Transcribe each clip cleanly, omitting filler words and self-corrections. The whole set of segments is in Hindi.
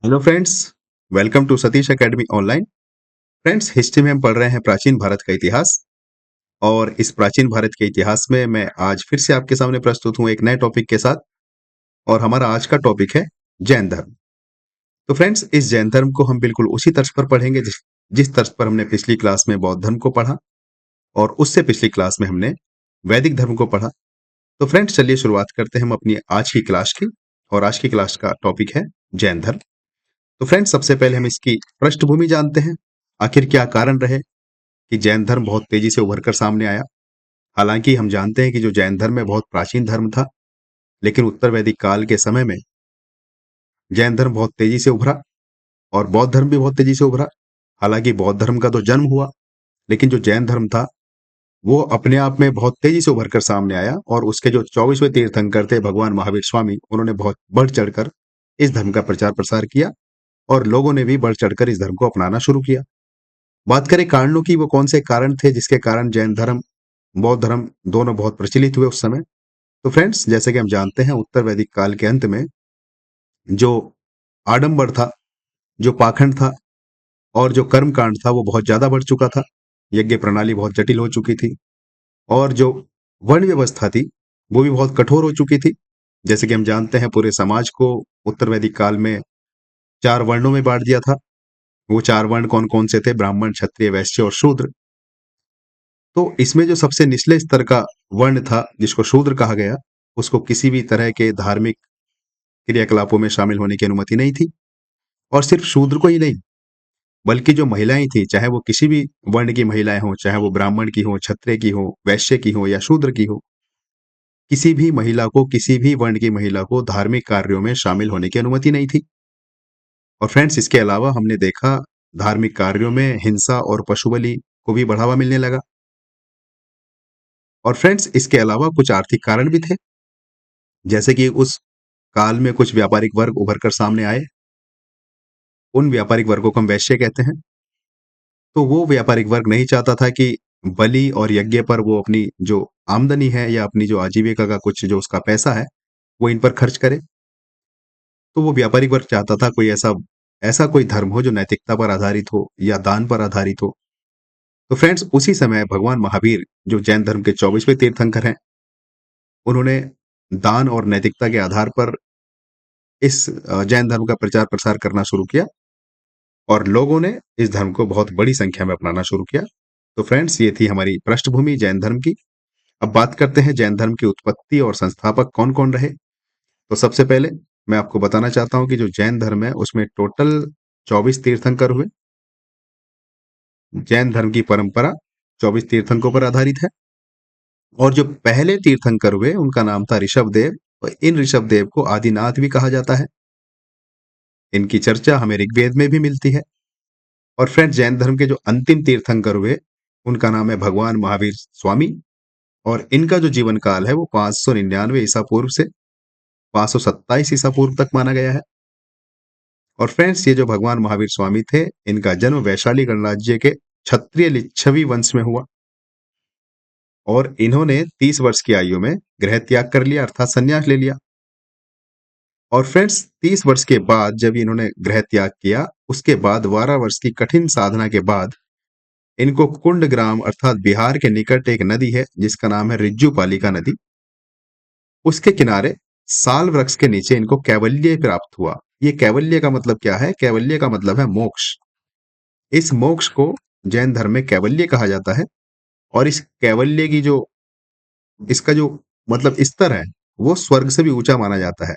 Hello friends. Welcome to Satish academy online. Friends, history में हम पढ़ रहे हैं प्राचीन भारत का इतिहास। और इस प्राचीन भारत के इतिहास में मैं आज फिर से आपके सामने प्रस्तुत हूँ एक नए टॉपिक के साथ। और हमारा आज का टॉपिक है जैन धर्म। तो फ्रेंड्स, इस जैन धर्म को हम बिल्कुल उसी तर्ज पर पढ़ेंगे जिस तर्ज पर हमने पिछली क्लास में बौद्ध धर्म को पढ़ा और उससे पिछली क्लास में हमने वैदिक धर्म को पढ़ा। तो फ्रेंड्स, चलिए शुरुआत करते हैं हम अपनी आज की क्लास की। और आज की क्लास का टॉपिक है जैन धर्म। तो फ्रेंड्स, सबसे पहले हम इसकी पृष्ठभूमि जानते हैं। आखिर क्या कारण रहे कि जैन धर्म बहुत तेजी से उभर कर सामने आया। हालांकि हम जानते हैं कि जो जैन धर्म है बहुत प्राचीन धर्म था, लेकिन उत्तर वैदिक काल के समय में जैन धर्म बहुत तेजी से उभरा और बौद्ध धर्म भी बहुत तेजी से उभरा। हालांकि बौद्ध धर्म का तो जन्म हुआ, लेकिन जो जैन धर्म था वो अपने आप में बहुत तेजी से उभर कर सामने आया। और उसके जो 24वें तीर्थंकर थे भगवान महावीर स्वामी, उन्होंने बहुत बढ़ चढ़कर इस धर्म का प्रचार प्रसार किया और लोगों ने भी बढ़ चढ़कर इस धर्म को अपनाना शुरू किया। बात करें कारणों की, वो कौन से कारण थे जिसके कारण जैन धर्म बौद्ध धर्म दोनों बहुत प्रचलित हुए उस समय। तो फ्रेंड्स, जैसे कि हम जानते हैं उत्तर वैदिक काल के अंत में जो आडंबर था, जो पाखंड था और जो कर्म कांड था वो बहुत ज्यादा बढ़ चुका था। यज्ञ प्रणाली बहुत जटिल हो चुकी थी और जो वर्ण व्यवस्था थी वो भी बहुत कठोर हो चुकी थी। जैसे कि हम जानते हैं पूरे समाज को उत्तर वैदिक काल में 4 वर्णों में बांट दिया था। वो 4 वर्ण कौन कौन से थे? ब्राह्मण, क्षत्रिय, वैश्य और शूद्र। तो इसमें जो सबसे निचले स्तर का वर्ण था जिसको शूद्र कहा गया, उसको किसी भी तरह के धार्मिक क्रियाकलापों में शामिल होने की अनुमति नहीं थी। और सिर्फ शूद्र को ही नहीं, बल्कि जो महिलाएं थी, चाहे वो किसी भी वर्ण की महिलाएं हों, चाहे वो ब्राह्मण की हो, क्षत्रिय की हो, वैश्य की हो या शूद्र की हो, किसी भी महिला को, किसी भी वर्ण की महिला को धार्मिक कार्यों में शामिल होने की अनुमति नहीं थी। और फ्रेंड्स, इसके अलावा हमने देखा धार्मिक कार्यों में हिंसा और पशु बलि को भी बढ़ावा मिलने लगा। और फ्रेंड्स, इसके अलावा कुछ आर्थिक कारण भी थे। जैसे कि उस काल में कुछ व्यापारिक वर्ग उभर कर सामने आए। उन व्यापारिक वर्गों को हम वैश्य कहते हैं। तो वो व्यापारिक वर्ग नहीं चाहता था कि बलि और यज्ञ पर वो अपनी जो आमदनी है या अपनी जो आजीविका का कुछ जो उसका पैसा है वो इन पर खर्च करे। तो वो व्यापारिक वर्ग चाहता था कोई ऐसा ऐसा कोई धर्म हो जो नैतिकता पर आधारित हो या दान पर आधारित हो। तो फ्रेंड्स, उसी समय भगवान महावीर जो जैन धर्म के 24वें तीर्थंकर हैं, उन्होंने दान और नैतिकता के आधार पर इस जैन धर्म का प्रचार प्रसार करना शुरू किया और लोगों ने इस धर्म को बहुत बड़ी संख्या में अपनाना शुरू किया। तो फ्रेंड्स, ये थी हमारी पृष्ठभूमि जैन धर्म की। अब बात करते हैं जैन धर्म की उत्पत्ति और संस्थापक कौन कौन रहे। तो सबसे पहले मैं आपको बताना चाहता हूं कि जो जैन धर्म है उसमें टोटल 24 तीर्थंकर हुए। जैन धर्म की परंपरा 24 तीर्थंकों पर आधारित है। और जो पहले तीर्थंकर हुए उनका नाम था ऋषभ देव। और इन ऋषभ देव को आदिनाथ भी कहा जाता है। इनकी चर्चा हमें ऋग्वेद में भी मिलती है। और फ्रेंड्स, जैन धर्म के जो अंतिम तीर्थंकर हुए उनका नाम है भगवान महावीर स्वामी। और इनका जो जीवन काल है वो 599 ईसा पूर्व से 527 ईसा पूर्व तक माना गया है। और फ्रेंड्स, ये जो भगवान महावीर स्वामी थे, इनका जन्म वैशाली गणराज्य के क्षत्रिय लिच्छवी वंश में हुआ। और इन्होंने 30 वर्ष की आयु में गृह त्याग कर लिया, अर्थात संन्यास ले लिया। और फ्रेंड्स, 30 वर्ष के बाद जब इन्होंने गृह त्याग किया, उसके बाद 12 वर्ष की कठिन साधना के बाद इनको कुंडग्राम अर्थात बिहार के निकट एक नदी है जिसका नाम है रिज्जूपालिका नदी, उसके किनारे साल वृक्ष के नीचे इनको कैवल्य प्राप्त हुआ। ये कैवल्य का मतलब क्या है? कैवल्य का मतलब है मोक्ष। इस मोक्ष को जैन धर्म में कैवल्य कहा जाता है। और इस कैवल्य की जो इसका जो मतलब स्तर है वो स्वर्ग से भी ऊंचा माना जाता है।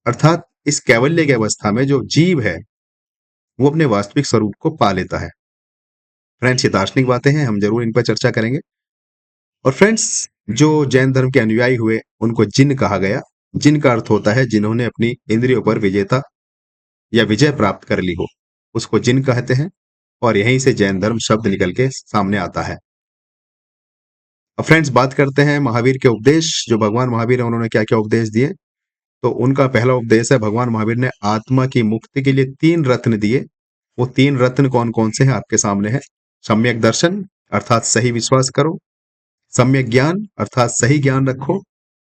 अर्थात इस कैवल्य की अवस्था में जो जीव है वो अपने वास्तविक स्वरूप को पा लेता है। फ्रेंड्स, ये दार्शनिक बातें हैं, हम जरूर इन पर चर्चा करेंगे। और फ्रेंड्स, जो जैन धर्म के अनुयायी हुए उनको जिन कहा गया। जिन का अर्थ होता है जिन्होंने अपनी इंद्रियों पर विजेता या विजय प्राप्त कर ली हो, उसको जिन कहते हैं। और यहीं से जैन धर्म शब्द निकल के सामने आता है। अब फ्रेंड्स, बात करते हैं महावीर के उपदेश। जो भगवान महावीर है उन्होंने क्या क्या उपदेश दिए। तो उनका पहला उपदेश है, भगवान महावीर ने आत्मा की मुक्ति के लिए 3 रत्न दिए। वो 3 रत्न कौन कौन से हैं आपके सामने है। सम्यक दर्शन अर्थात सही विश्वास करो, सम्यक ज्ञान अर्थात सही ज्ञान रखो,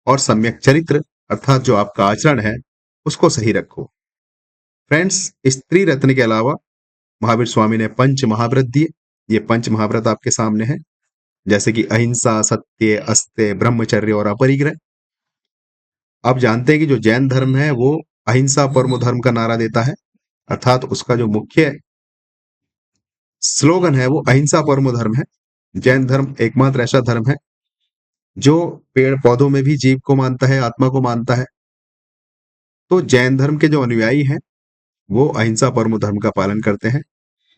और सम्यक चरित्र अर्थात जो आपका आचरण है उसको सही रखो। फ्रेंड्स, इस त्रिरत्न के अलावा महावीर स्वामी ने पंच महाव्रत दिए। ये पंच महाव्रत आपके सामने है, जैसे कि अहिंसा, सत्य, अस्त्य, ब्रह्मचर्य और अपरिग्रह। आप जानते हैं कि जो जैन धर्म है वो अहिंसा परमो धर्म का नारा देता है, अर्थात उसका जो मुख्य स्लोगन है वो अहिंसा परमो धर्म है। जैन धर्म एकमात्र ऐसा धर्म है जो पेड़ पौधों में भी जीव को मानता है, आत्मा को मानता है। तो जैन धर्म के जो अनुयायी हैं वो अहिंसा परमो धर्म का पालन करते हैं,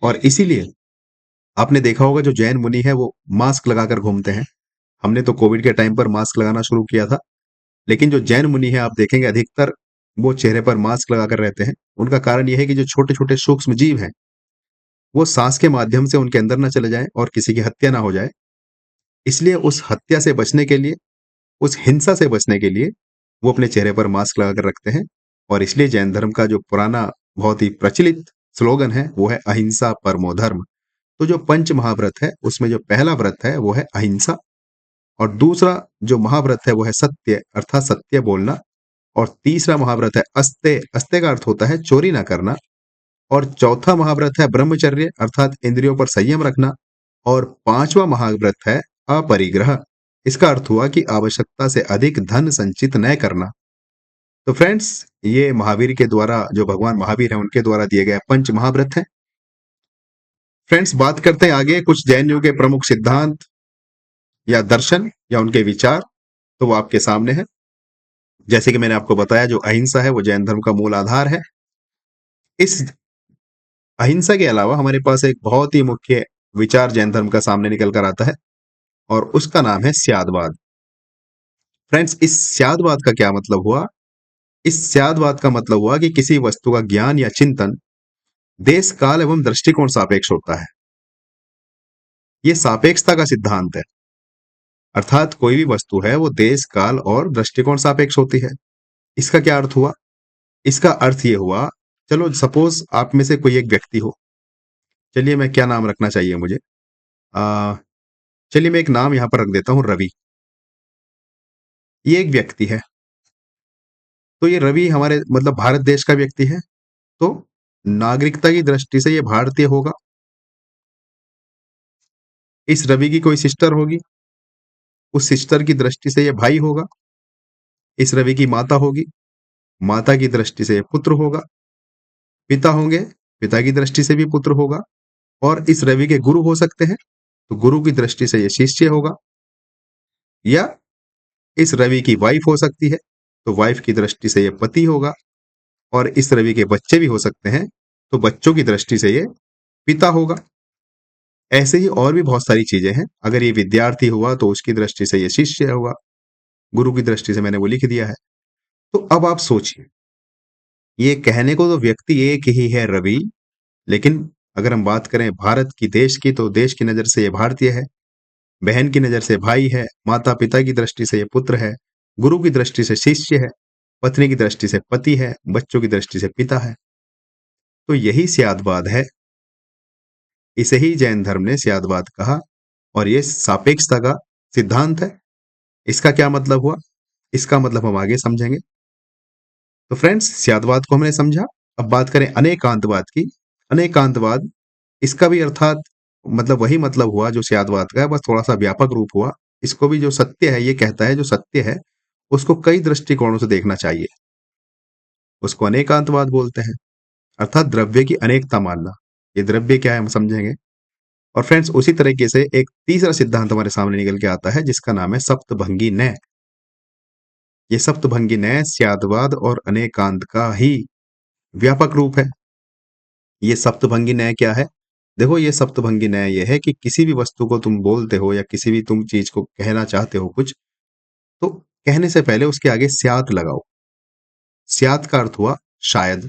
और इसीलिए आपने देखा होगा जो जैन मुनि है वो मास्क लगाकर घूमते हैं। हमने तो कोविड के टाइम पर मास्क लगाना शुरू किया था, लेकिन जो जैन मुनि है आप देखेंगे अधिकतर वो चेहरे पर मास्क लगाकर रहते हैं। उनका कारण यह है कि जो छोटे छोटे सूक्ष्म जीव हैं वो सांस के माध्यम से उनके अंदर ना चले जाएं और किसी की हत्या ना हो जाए। इसलिए उस हत्या से बचने के लिए, उस हिंसा से बचने के लिए वो अपने चेहरे पर मास्क लगाकर रखते हैं। और इसलिए जैन धर्म का जो पुराना बहुत ही प्रचलित स्लोगन है वो है अहिंसा परमो धर्म। तो जो पंच महाव्रत है उसमें जो पहला व्रत है वो है अहिंसा, और दूसरा जो महाव्रत है वो है सत्य, अर्थात सत्य बोलना, और तीसरा महाव्रत है अस्त्य। अस्त्य का अर्थ होता है चोरी ना करना, और चौथा महाव्रत है ब्रह्मचर्य, अर्थात इंद्रियों पर संयम रखना, और पांचवा महाव्रत है अपरिग्रह। इसका अर्थ हुआ कि आवश्यकता से अधिक धन संचित न करना। तो फ्रेंड्स, ये महावीर के द्वारा, जो भगवान महावीर है उनके द्वारा दिए गए पंच महाव्रत है। फ्रेंड्स, बात करते हैं आगे कुछ जैन योग के प्रमुख सिद्धांत या दर्शन या उनके विचार। तो वो आपके सामने है। जैसे कि मैंने आपको बताया, जो अहिंसा है वो जैन धर्म का मूल आधार है। इस अहिंसा के अलावा हमारे पास एक बहुत ही मुख्य विचार जैन धर्म का सामने निकल कर आता है, और उसका नाम है स्यादवाद। फ्रेंड्स, इस स्यादवाद का क्या मतलब हुआ? इस स्यादवाद का मतलब हुआ कि किसी वस्तु का ज्ञान या चिंतन देश काल एवं दृष्टिकोण सापेक्ष होता है। ये सापेक्षता का सिद्धांत है, अर्थात कोई भी वस्तु है वो देश काल और दृष्टिकोण सापेक्ष होती है। इसका क्या अर्थ हुआ? इसका अर्थ ये हुआ, चलो सपोज आप में से कोई एक व्यक्ति हो। चलिए, मैं क्या नाम रखना चाहिए मुझे? आ, चलिए मैं एक नाम यहां पर रख देता हूं, रवि। ये एक व्यक्ति है। तो ये रवि हमारे मतलब भारत देश का व्यक्ति है, तो नागरिकता की दृष्टि से ये भारतीय होगा। इस रवि की कोई सिस्टर होगी, उस सिस्टर की दृष्टि से ये भाई होगा। इस रवि की माता होगी, माता की दृष्टि से ये पुत्र होगा। पिता होंगे, पिता की दृष्टि से भी पुत्र होगा। और इस रवि के गुरु हो सकते हैं, तो गुरु की दृष्टि से ये शिष्य होगा। या इस रवि की वाइफ हो सकती है, तो वाइफ की दृष्टि से ये पति होगा। और इस रवि के बच्चे भी हो सकते हैं, तो बच्चों की दृष्टि से ये पिता होगा। ऐसे ही और भी बहुत सारी चीजें हैं। अगर ये विद्यार्थी हुआ तो उसकी दृष्टि से ये शिष्य होगा, गुरु की दृष्टि से मैंने वो लिख दिया है। तो अब आप सोचिए, ये कहने को तो व्यक्ति एक ही है रवि, लेकिन अगर हम बात करें भारत की, देश की, तो देश की नजर से ये भारतीय है, बहन की नजर से भाई है, माता पिता की दृष्टि से ये पुत्र है, गुरु की दृष्टि से शिष्य है, पत्नी की दृष्टि से पति है, बच्चों की दृष्टि से पिता है। तो यही स्यादवाद है, इसे ही जैन धर्म ने स्यादवाद कहा, और ये सापेक्षता का सिद्धांत है। इसका क्या मतलब हुआ? इसका मतलब हम आगे समझेंगे। तो फ्रेंड्स, स्यादवाद को हमने समझा। अब बात करें अनेकांतवाद की। अनेकांतवाद, इसका भी अर्थात मतलब वही मतलब हुआ जो स्यादवाद का है, बस थोड़ा सा व्यापक रूप हुआ। इसको भी जो सत्य है ये कहता है जो सत्य है उसको कई दृष्टिकोणों से देखना चाहिए, उसको अनेकांतवाद बोलते हैं। अर्थात द्रव्य की अनेकता मानना। ये द्रव्य क्या है हम समझेंगे। और फ्रेंड्स, उसी तरीके से एक तीसरा सिद्धांत हमारे सामने निकल के आता है जिसका नाम है सप्तभंगी न्याय। ये सप्तभंगी न्याय स्यादवाद और अनेकांत का ही व्यापक रूप है। ये सप्तभंगी न्याय क्या है? देखो, ये सप्तभंगी न्याय ये है कि किसी भी वस्तु को तुम बोलते हो या किसी भी तुम चीज को कहना चाहते हो कुछ, तो कहने से पहले उसके आगे स्यात लगाओ। स्यात का अर्थ हुआ शायद।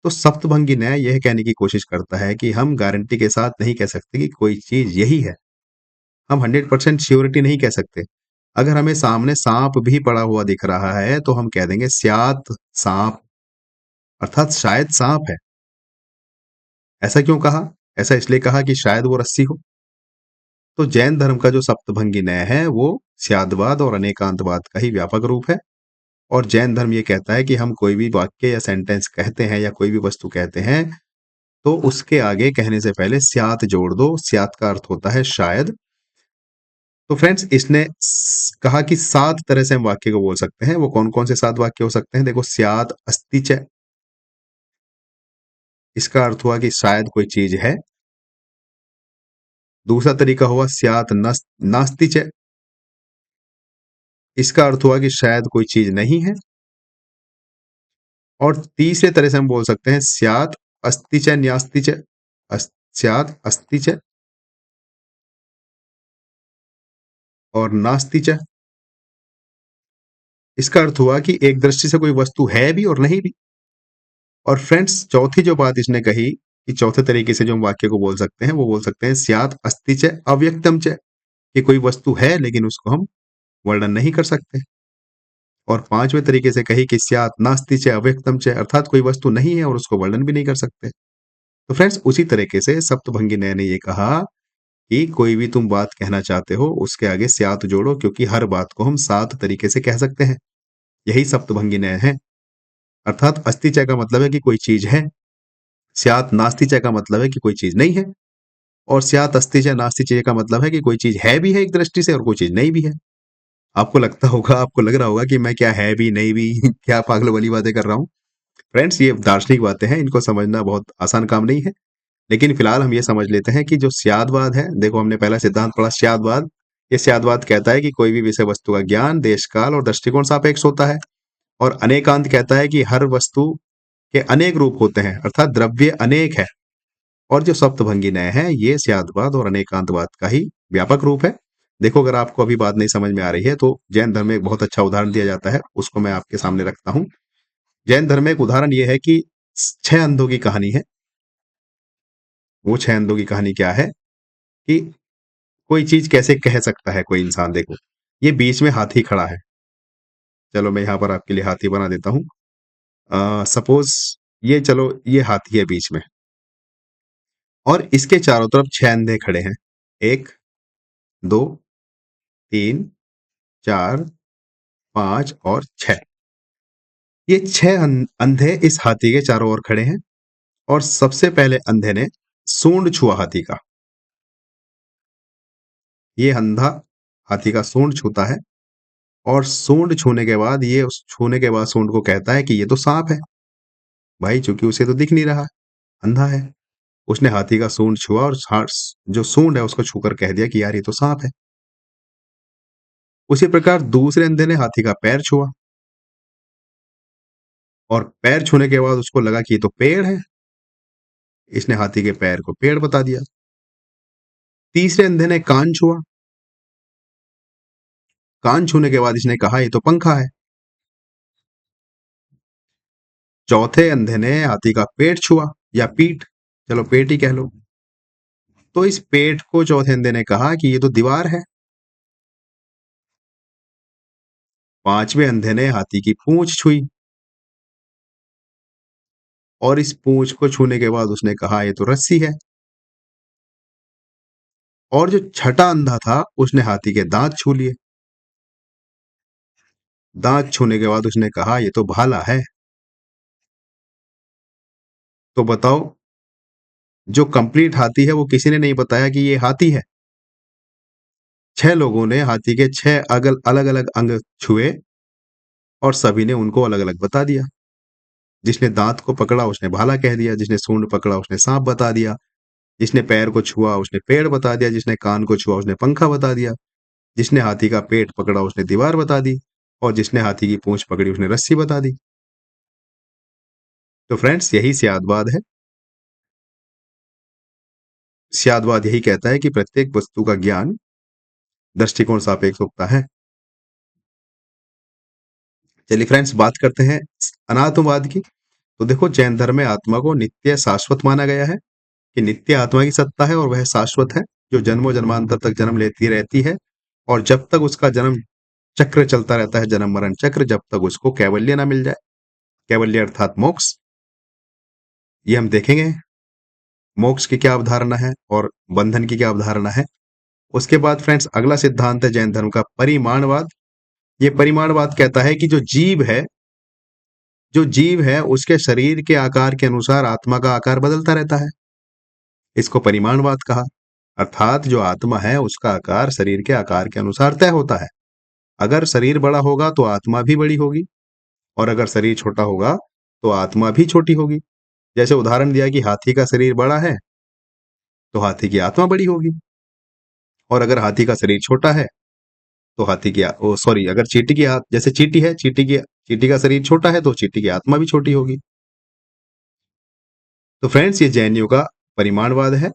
तो सप्तभंगी न्याय यह कहने की कोशिश करता है कि हम गारंटी के साथ नहीं कह सकते कि कोई चीज यही है। हम 100% श्योरिटी नहीं कह सकते। अगर हमें सामने सांप भी पड़ा हुआ दिख रहा है तो हम कह देंगे स्यात सांप, अर्थात शायद सांप है। ऐसा क्यों कहा? ऐसा इसलिए कहा कि शायद वो रस्सी हो। तो जैन धर्म का जो सप्तभंगी न्याय है वो स्यादवाद और अनेकांतवाद का ही व्यापक रूप है। और जैन धर्म ये कहता है कि हम कोई भी वाक्य या सेंटेंस कहते हैं या कोई भी वस्तु कहते हैं तो उसके आगे कहने से पहले स्यात जोड़ दो। स्यात का अर्थ होता है शायद। तो फ्रेंड्स इसने कहा कि 7 तरह से हम वाक्य को बोल सकते हैं। वो कौन-कौन से 7 वाक्य हो सकते हैं? देखो, स्यात् अस्ति च, इसका अर्थ हुआ कि शायद कोई चीज है। दूसरा तरीका हुआ स्यात् नास्ति च, इसका अर्थ हुआ कि शायद कोई चीज नहीं है। और तीसरे तरह से हम बोल सकते हैं स्यात् अस्ति च न्यास्ति च, स्यात् अस्ति च और नास्ति च। इसका अर्थ हुआ कि एक दृष्टि से कोई वस्तु है भी और नहीं भी। और फ्रेंड्स चौथी जो बात इसने कही कि चौथे तरीके से जो हम वाक्य को बोल सकते हैं वो बोल सकते हैं स्यात् अस्ति च अव्यक्तम च, कि कोई वस्तु है लेकिन उसको हम वर्णन नहीं कर सकते। और पांचवें तरीके से कही कि स्यात् नास्ति च अव्यक्तम च, अर्थात कोई वस्तु नहीं है और उसको वर्णन भी नहीं कर सकते। तो फ्रेंड्स उसी तरीके से सप्तभंगी नय ने ये कहा कि कोई भी तुम बात कहना चाहते हो उसके आगे स्यात् जोड़ो, क्योंकि हर बात को हम 7 तरीके से कह सकते हैं। यही सप्तभंगी नय है। अर्थात अस्ति च का मतलब है कि कोई चीज है, स्यात् नास्ति च का मतलब है कि कोई चीज नहीं है, और स्यात् अस्ति च नास्ति च का मतलब है कि कोई चीज है भी है एक दृष्टि से और कोई चीज नहीं भी है। आपको लगता होगा, आपको लग रहा होगा कि मैं क्या है भी नहीं भी क्या पागलों वाली बातें कर रहा हूँ। फ्रेंड्स ये दार्शनिक बातें हैं, इनको समझना बहुत आसान काम नहीं है। लेकिन फिलहाल हम ये समझ लेते हैं कि जो स्यादवाद है, देखो हमने पहला सिद्धांत पढ़ा स्यादवाद। ये स्यादवाद कहता है कि कोई भी विषय वस्तु का ज्ञान देश काल और दृष्टिकोण सापेक्ष होता है। और अनेकांत कहता है कि हर वस्तु के अनेक रूप होते हैं, अर्थात द्रव्य अनेक है। और जो सप्तभंगी नय है ये स्यादवाद और अनेकांतवाद का ही व्यापक रूप है। देखो, अगर आपको अभी बात नहीं समझ में आ रही है तो जैन धर्म में एक बहुत अच्छा उदाहरण दिया जाता है, उसको मैं आपके सामने रखता हूँ। जैन धर्म में एक उदाहरण ये है कि 6 अंधों की कहानी है। वो 6 अंधों की कहानी क्या है कि कोई चीज कैसे कह सकता है कोई इंसान। देखो, ये बीच में हाथी खड़ा है। चलो मैं यहाँ पर आपके लिए हाथी बना देता हूँ। सपोज ये, चलो ये हाथी है बीच में और इसके चारों तरफ 6 अंधे खड़े हैं। 1, 2, 3, 4, 5 और 6। ये 6 अंधे इस हाथी के चारों ओर खड़े हैं और सबसे पहले अंधे ने सूंड छुआ हाथी का। ये अंधा हाथी का सूंड छूता है और सूंड छूने के बाद ये उस छूने के बाद सूंड को कहता है कि ये तो सांप है। भाई चूंकि उसे तो दिख नहीं रहा, अंधा है, उसने हाथी का सूंड छुआ और जो सूंड है उसको छूकर कह दिया कि यार ये तो सांप है। उसी प्रकार दूसरे अंधे ने हाथी का पैर छुआ और पैर छूने के बाद उसको लगा कि ये तो पेड़ है, इसने हाथी के पैर को पेड़ बता दिया। तीसरे अंधे ने कान छुआ, कान छूने के बाद इसने कहा ये तो पंखा है। चौथे अंधे ने हाथी का पेट छुआ या पीठ, चलो पेट ही कह लो, तो इस पेट को चौथे अंधे ने कहा कि ये तो दीवार है। पांचवें अंधे ने हाथी की पूंछ छुई और इस पूंछ को छूने के बाद उसने कहा ये तो रस्सी है। और जो छठा अंधा था उसने हाथी के दांत छू लिए। दांत छूने के बाद उसने कहा ये तो भाला है। तो बताओ, जो कंप्लीट हाथी है वो किसी ने नहीं बताया कि ये हाथी है। 6 लोगों ने हाथी के 6 अलग अलग अंग छुए और सभी ने उनको अलग अलग बता दिया। जिसने दांत को पकड़ा उसने भाला कह दिया, जिसने सूंड पकड़ा उसने सांप बता दिया, जिसने पैर को छुआ उसने पेड़ बता दिया, जिसने कान को छुआ उसने पंखा बता दिया, जिसने हाथी का पेट पकड़ा उसने दीवार बता दी और जिसने हाथी की पूंछ पकड़ी उसने रस्सी बता दी। तो फ्रेंड्स यही स्यादवाद है। स्यादवाद यही कहता है कि प्रत्येक वस्तु का ज्ञान दृष्टिकोण सापेक्ष होता है। चलिए फ्रेंड्स बात करते हैं अनात्मवाद की। तो देखो, जैन धर्म में आत्मा को नित्य शाश्वत माना गया है कि नित्य आत्मा की सत्ता है और वह शाश्वत है, जो जन्मों जन्मांतर तक जन्म लेती रहती है और जब तक उसका जन्म चक्र चलता रहता है, जन्म मरण चक्र, जब तक उसको कैवल्य ना मिल जाए। कैवल्य अर्थात मोक्ष, ये हम देखेंगे मोक्ष की क्या अवधारणा है और बंधन की क्या अवधारणा है। उसके बाद फ्रेंड्स अगला सिद्धांत है जैन धर्म का परिमाणवाद। ये परिमाणवाद कहता है कि जो जीव है उसके शरीर के आकार के अनुसार आत्मा का आकार बदलता रहता है। इसको परिमाणवाद कहा। अर्थात जो आत्मा है उसका आकार शरीर के आकार के अनुसार तय होता है। अगर शरीर बड़ा होगा तो आत्मा भी बड़ी होगी, और अगर शरीर छोटा होगा तो आत्मा भी छोटी होगी। जैसे उदाहरण दिया कि हाथी का शरीर बड़ा है तो हाथी की आत्मा बड़ी होगी, और अगर हाथी का शरीर छोटा है तो हाथी की सॉरी, अगर चींटी की जैसे चींटी है, चींटी का शरीर छोटा है तो चींटी की आत्मा भी छोटी होगी। तो फ्रेंड्स, ये जैनियों का परिमाणवाद है।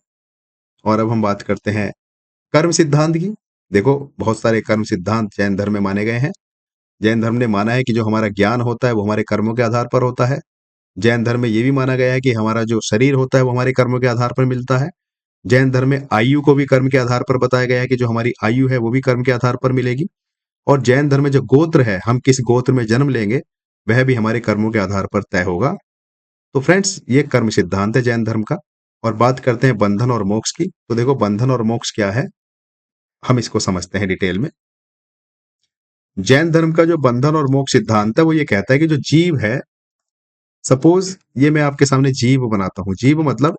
और अब हम बात करते हैं कर्म सिद्धांत की। देखो, बहुत सारे कर्म सिद्धांत जैन धर्म में माने गए हैं। जैन धर्म ने माना है कि जो हमारा ज्ञान होता है वो हमारे कर्मों के आधार पर होता है। जैन धर्म में ये भी माना गया है कि हमारा जो शरीर होता है वो हमारे कर्मों के आधार पर मिलता है। जैन धर्म में आयु को भी कर्म के आधार पर बताया गया है कि जो हमारी आयु है वो भी कर्म के आधार पर मिलेगी। और जैन धर्म में जो गोत्र है, हम किस गोत्र में जन्म लेंगे, वह भी हमारे कर्मों के आधार पर तय होगा। तो फ्रेंड्स, ये कर्म सिद्धांत है जैन धर्म का। और बात करते हैं बंधन और मोक्ष की। तो देखो, बंधन और मोक्ष क्या है, हम इसको समझते हैं डिटेल में। जैन धर्म का जो बंधन और मोक्ष सिद्धांत है वो ये कहता है कि जो जीव है, सपोज ये मैं आपके सामने जीव बनाता हूं। जीव मतलब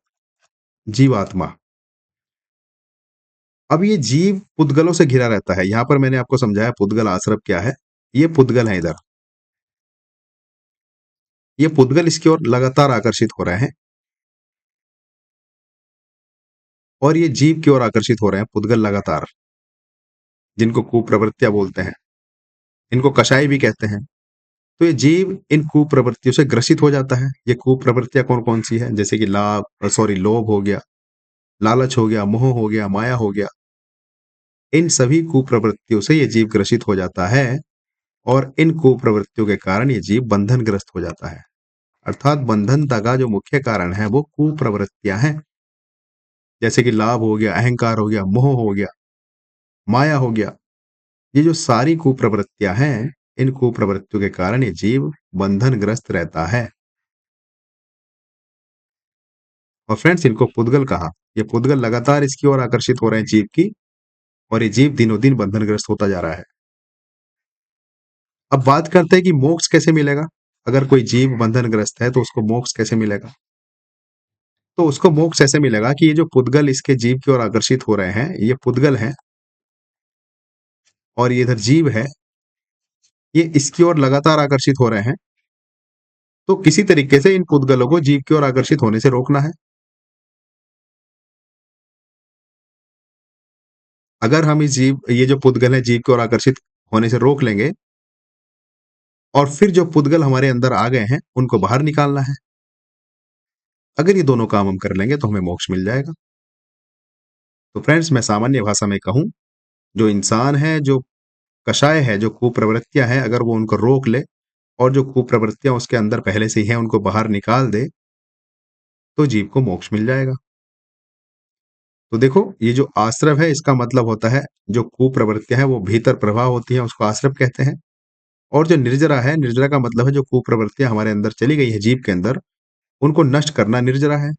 जीवात्मा। अब ये जीव पुद्गलों से घिरा रहता है। यहां पर मैंने आपको समझाया पुद्गल आश्रव क्या है। ये पुद्गल है इधर। ये पुद्गल इसकी ओर लगातार आकर्षित हो रहे हैं, और ये जीव की ओर आकर्षित हो रहे हैं पुद्गल लगातार, जिनको कुप्रवृत्तियां बोलते हैं। इनको कषाय भी कहते हैं। तो ये जीव इन कुप्रवृत्तियों से ग्रसित हो जाता है। ये कुप्रवृत्तियां कौन कौन सी है, जैसे कि लोभ हो गया, लालच हो गया, मोह हो गया, माया हो गया। इन सभी कुप्रवृत्तियों से ये जीव ग्रसित हो जाता है, और इन कुप्रवृत्तियों के कारण ये जीव बंधनग्रस्त हो जाता है। अर्थात बंधनता का जो मुख्य कारण है वो कुप्रवृत्तियां हैं। जैसे कि लाभ हो गया, अहंकार हो गया, मोह हो गया, माया हो गया। ये जो सारी कुप्रवृत्तियां हैं, इन कुप्रवृत्तियों के कारण ये जीव बंधनग्रस्त रहता है। और फ्रेंड्स, इनको पुद्गल कहा। ये पुद्गल लगातार इसकी ओर आकर्षित हो रहे हैं जीव की, और ये जीव दिनों दिन बंधनग्रस्त होता जा रहा है। अब बात करते हैं कि मोक्ष कैसे मिलेगा। अगर कोई जीव बंधनग्रस्त है तो उसको मोक्ष कैसे मिलेगा। तो उसको मोक्ष ऐसे मिलेगा कि ये जो पुद्गल इसके जीव की ओर आकर्षित हो रहे हैं, ये पुद्गल हैं, और ये इधर जीव है, ये इसकी ओर लगातार आकर्षित हो रहे हैं। तो किसी तरीके से इन पुद्गलों को जीव की ओर आकर्षित होने से रोकना है। अगर हम ये जो पुद्गल है जीव की ओर आकर्षित होने से रोक लेंगे, और फिर जो पुद्गल हमारे अंदर आ गए हैं उनको बाहर निकालना है। अगर ये दोनों काम हम कर लेंगे तो हमें मोक्ष मिल जाएगा। तो फ्रेंड्स, मैं सामान्य भाषा में कहूं, जो इंसान है, जो कषाय है, जो कुप्रवृत्तियां हैं, अगर वो उनको रोक ले और जो कुप्रवृत्तियां उसके अंदर पहले से ही हैं उनको बाहर निकाल दे, तो जीव को मोक्ष मिल जाएगा। तो देखो, ये जो आश्रव है इसका मतलब होता है, जो कुप्रवृत्तियां हैं वो भीतर प्रवाह होती हैं उसको आश्रव कहते हैं। और जो निर्जरा है, निर्जरा का मतलब है जो कुप्रवृत्तियां हमारे अंदर चली गई है जीव के अंदर, उनको नष्ट करना निर्जरा है।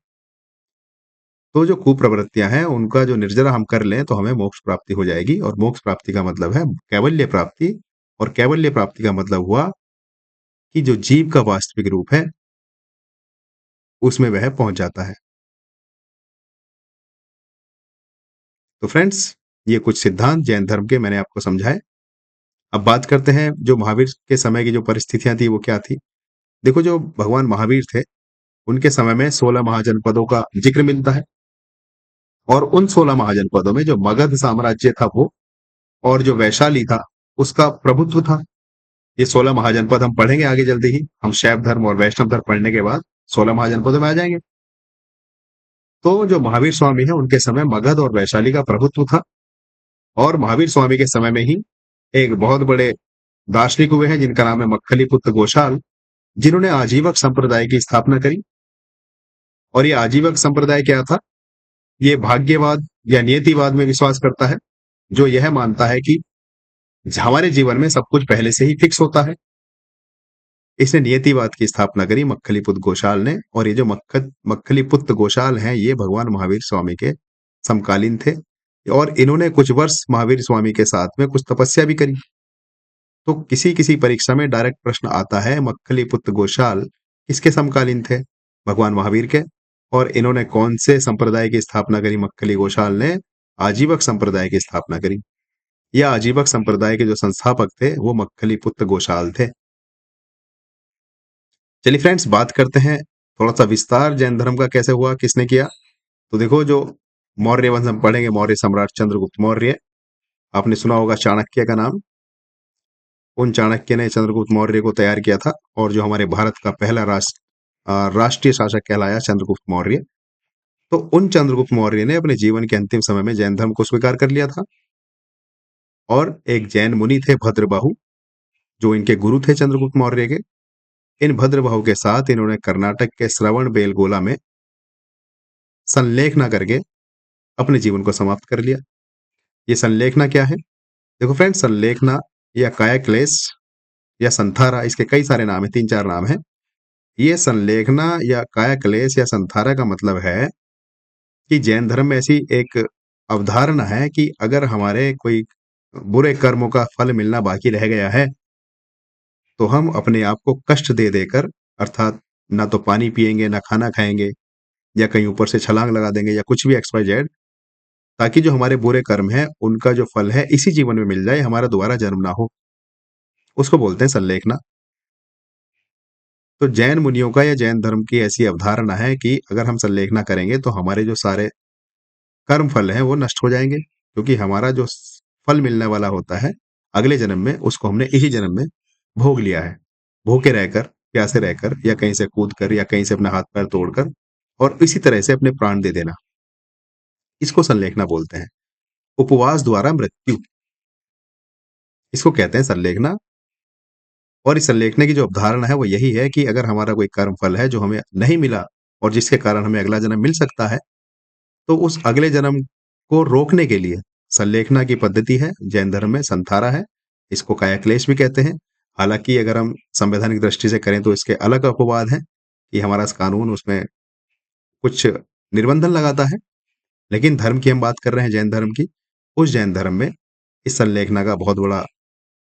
तो जो कुप्रवृत्तियां हैं उनका जो निर्जरा हम कर लें तो हमें मोक्ष प्राप्ति हो जाएगी। और मोक्ष प्राप्ति का मतलब है कैवल्य प्राप्ति। और कैवल्य प्राप्ति का मतलब हुआ कि जो जीव का वास्तविक रूप है उसमें वह पहुंच जाता है। तो फ्रेंड्स, ये कुछ सिद्धांत जैन धर्म के मैंने आपको समझाए। अब बात करते हैं जो महावीर के समय की जो परिस्थितियां थी वो क्या थी। देखो, जो भगवान महावीर थे उनके समय में 16 महाजनपदों का जिक्र मिलता है। और उन 16 महाजनपदों में जो मगध साम्राज्य था वो, और जो वैशाली था उसका प्रभुत्व था। ये 16 महाजनपद हम पढ़ेंगे आगे जल्दी ही। हम शैव धर्म और वैष्णव धर्म पढ़ने के बाद 16 महाजनपदों में आ जाएंगे। तो जो महावीर स्वामी है उनके समय मगध और वैशाली का प्रभुत्व था। और महावीर स्वामी के समय में ही एक बहुत बड़े दार्शनिक हुए हैं जिनका नाम है मक्खली पुत्र गोशाल, जिन्होंने आजीवक संप्रदाय की स्थापना करी। और ये आजीवक संप्रदाय क्या था, ये भाग्यवाद या नियतिवाद में विश्वास करता है, जो यह मानता है कि हमारे जीवन में सब कुछ पहले से ही फिक्स होता है। इसने नियतिवाद की स्थापना करी मक्खलीपुत्र गोशाल ने। और ये जो मक्खलीपुत्र गोशाल हैं ये भगवान महावीर स्वामी के समकालीन थे। और इन्होंने कुछ वर्ष महावीर स्वामी के साथ में कुछ तपस्या भी करी। तो किसी किसी परीक्षा में डायरेक्ट प्रश्न आता है, मक्खली पुत्र गोशाल किसके समकालीन थे? भगवान महावीर के। और इन्होंने कौन से संप्रदाय की स्थापना करी? मक्खली गोशाल ने आजीवक संप्रदाय की स्थापना करी। यह आजीवक संप्रदाय के जो संस्थापक थे वो मक्खली पुत्र गोशाल थे। चलिए फ्रेंड्स, बात करते हैं थोड़ा सा विस्तार जैन धर्म का कैसे हुआ, किसने किया। तो देखो, जो मौर्य वंश हम पढ़ेंगे, मौर्य सम्राट चंद्रगुप्त मौर्य, आपने सुना होगा चाणक्य का नाम। उन चाणक्य ने चंद्रगुप्त मौर्य को तैयार किया था, और जो हमारे भारत का पहला राष्ट्रीय शासक कहलाया चंद्रगुप्त मौर्य। तो उन चंद्रगुप्त मौर्य ने अपने जीवन के अंतिम समय में जैन धर्म को स्वीकार कर लिया था। और एक जैन मुनि थे भद्रबाहु, जो इनके गुरु थे चंद्रगुप्त मौर्य के। इन भद्रबाहु के साथ इन्होंने कर्नाटक के श्रवण बेलगोला में संलेखना करके अपने जीवन को समाप्त कर लिया। ये संलेखना क्या है? देखो फ्रेंड्स, संलेखना या कायाक्लेश या संथारा, इसके कई सारे नाम है, 3-4 नाम है। ये संलेखना या कायाक्लेश या संथारा का मतलब है कि जैन धर्म में ऐसी एक अवधारणा है कि अगर हमारे कोई बुरे कर्मों का फल मिलना बाकी रह गया है, तो हम अपने आप को कष्ट दे देकर, अर्थात ना तो पानी पिएंगे, ना खाना खाएंगे, या कहीं ऊपर से छलांग लगा देंगे, या कुछ भी XYZ, ताकि जो हमारे बुरे कर्म है उनका जो फल है इसी जीवन में मिल जाए, हमारा दोबारा जन्म ना हो। उसको बोलते हैं संलेखना। तो जैन मुनियों का या जैन धर्म की ऐसी अवधारणा है कि अगर हम संलेखना करेंगे तो हमारे जो सारे कर्म फल हैं वो नष्ट हो जाएंगे, क्योंकि हमारा जो फल मिलने वाला होता है अगले जन्म में, उसको हमने इसी जन्म में भोग लिया है। भूखे रहकर, प्यासे रहकर, या कहीं से कूद कर, या कहीं से अपना हाथ पैर तोड़कर, और इसी तरह से अपने प्राण दे देना, इसको संलेखना बोलते हैं। उपवास द्वारा मृत्यु, इसको कहते हैं संलेखना। और इस संलेखने की जो अवधारणा है वो यही है कि अगर हमारा कोई कर्म फल है जो हमें नहीं मिला, और जिसके कारण हमें अगला जन्म मिल सकता है, तो उस अगले जन्म को रोकने के लिए संलेखना की पद्धति है। जैन धर्म में संथारा है, इसको कायाक्लेश भी कहते हैं। हालांकि अगर हम संवैधानिक दृष्टि से करें तो इसके अलग अपवाद हैं कि हमारा कानून उसमें कुछ निर्बंधन लगाता है। लेकिन धर्म की हम बात कर रहे हैं, जैन धर्म की। उस जैन धर्म में इस संलेखना का बहुत बड़ा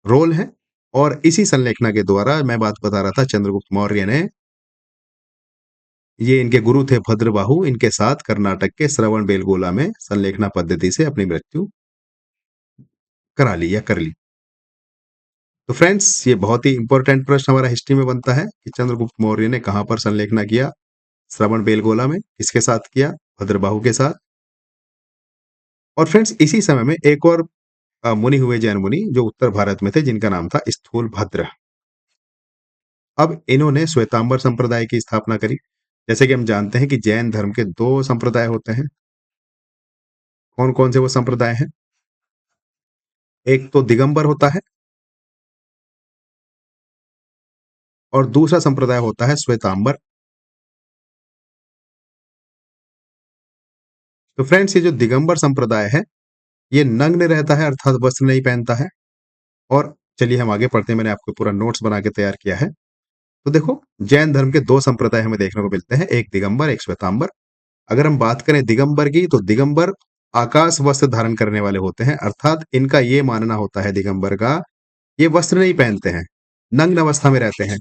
रोल है। और इसी संलेखना के द्वारा, मैं बात बता रहा था, चंद्रगुप्त मौर्य ने, ये इनके गुरु थे भद्रबाहु, इनके साथ कर्नाटक के श्रवण बेलगोला में संलेखना पद्धति से अपनी मृत्यु करा ली या कर ली। तो फ्रेंड्स, ये बहुत ही इंपॉर्टेंट प्रश्न हमारा हिस्ट्री में बनता है कि चंद्रगुप्त मौर्य ने कहां पर संलेखना किया? श्रवण बेलगोला में। किसके साथ किया? भद्रबाहु के साथ। और फ्रेंड्स, इसी समय में एक और मुनि हुए, जैन मुनि, जो उत्तर भारत में थे, जिनका नाम था स्थूल भद्र। अब इन्होंने श्वेतांबर संप्रदाय की स्थापना करी। जैसे कि हम जानते हैं कि जैन धर्म के 2 संप्रदाय होते हैं। कौन कौन से वो संप्रदाय हैं? एक तो दिगंबर होता है, और दूसरा संप्रदाय होता है श्वेतांबर। तो फ्रेंड्स, ये जो दिगंबर संप्रदाय है, ये नग्न रहता है, अर्थात वस्त्र नहीं पहनता है। और चलिए हम आगे पढ़ते हैं, मैंने आपको पूरा नोट्स बना के तैयार किया है। तो देखो, जैन धर्म के 2 संप्रदाय हमें देखने को मिलते हैं, एक दिगंबर, एक श्वेतांबर। अगर हम बात करें दिगंबर की, तो दिगंबर आकाश वस्त्र धारण करने वाले होते हैं, अर्थात इनका ये मानना होता है दिगंबर का, ये वस्त्र नहीं पहनते हैं, नग्न अवस्था में रहते हैं।